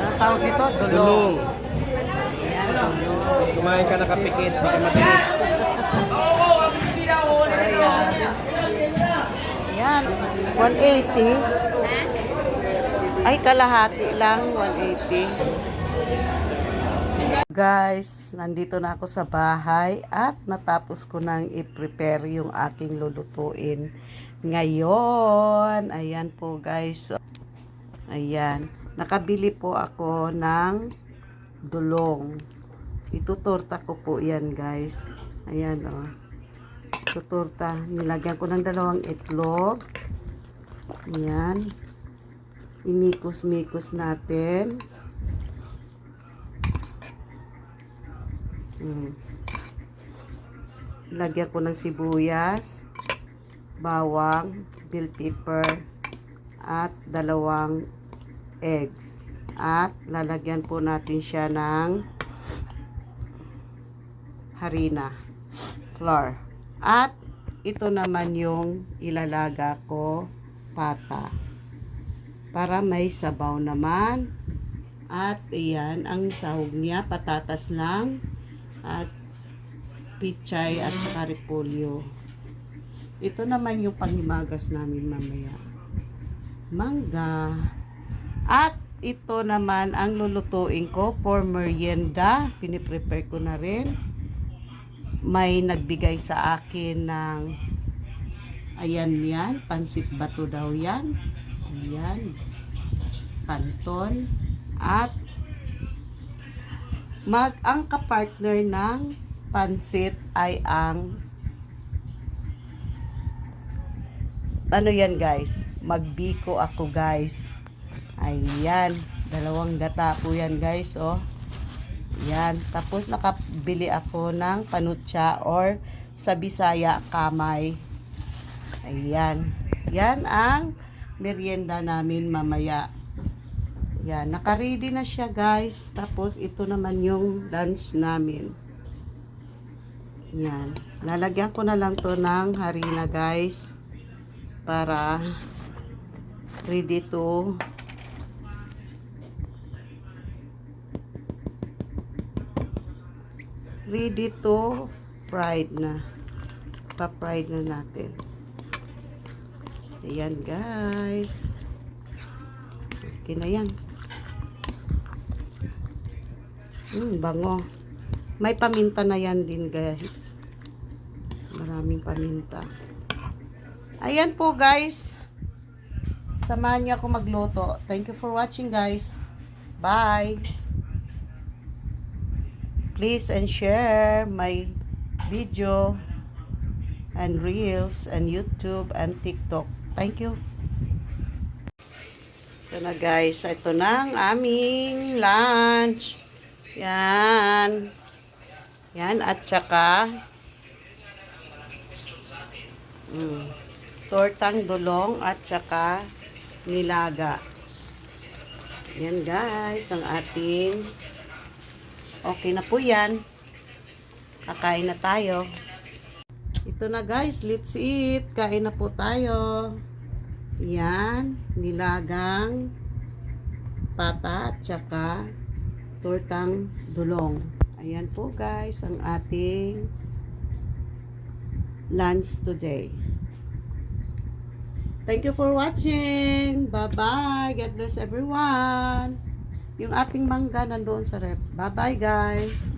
Ang tawag nito, dulong. Dulong. Ayan, dulong. Kumain ka nakapikit, di ka matinik. Ayan. Ayan, 180. Ay, kalahati lang, 180. Guys, nandito na ako sa bahay at natapos ko nang i-prepare yung aking lulutuin ngayon. Ayan po guys. Ayan. Nakabili po ako ng dulong. Itutorta ko po yan guys. Ayan o. Tutorta. Nilagyan ko ng 2 itlog. Ayan. Imikos-mikos natin. Lagyan ko ng sibuyas, bawang, bell pepper, at 2 eggs. At lalagyan po natin siya ng harina, flour. At ito naman yung ilalaga ko, pata. Para may sabaw naman. At iyan, ang sahog niya, patatas lang. At pichay at saka repolyo. Ito naman yung panghimagas namin mamaya. Mangga. At ito naman ang lulutuin ko for merienda. Piniprepare ko na rin. May nagbigay sa akin ng ayan yan. Pansit bato daw yan. Ayan. Kanton. At ang kapartner ng pansit ay ang ano yan guys, magbiko ako guys. Ayan, 2 gata po yan guys, oh. Yan, tapos nakabili ako ng panutsa or sa Bisaya kamay. Ayan, yan ang merienda namin mamaya. Yan, naka-ready na siya guys. Tapos ito naman yung lunch namin. Yan, lalagyan ko na lang to ng harina guys. Para ready to fried na. Pa-fried na natin. Ayan guys. Okay na yan. Bango. May paminta na yan din guys. Maraming paminta. Ayan po guys. Samahan niyo ako magluto. Thank you for watching guys. Bye. Please and share my video and reels and YouTube and TikTok. Thank you. Ito na guys. Ito na ang aming lunch. Yan. Yan. At saka tortang dulong at saka nilaga. Yan guys. Ang ating okay na po yan. Kakain na tayo. Ito na guys. Let's eat. Kain na po tayo. Yan. Nilagang pata at saka tortang dulong. Ayan po guys ang ating lunch today. Thank you for watching. Bye-bye. God bless everyone. Yung ating mangga nandoon sa rep. Bye-bye guys.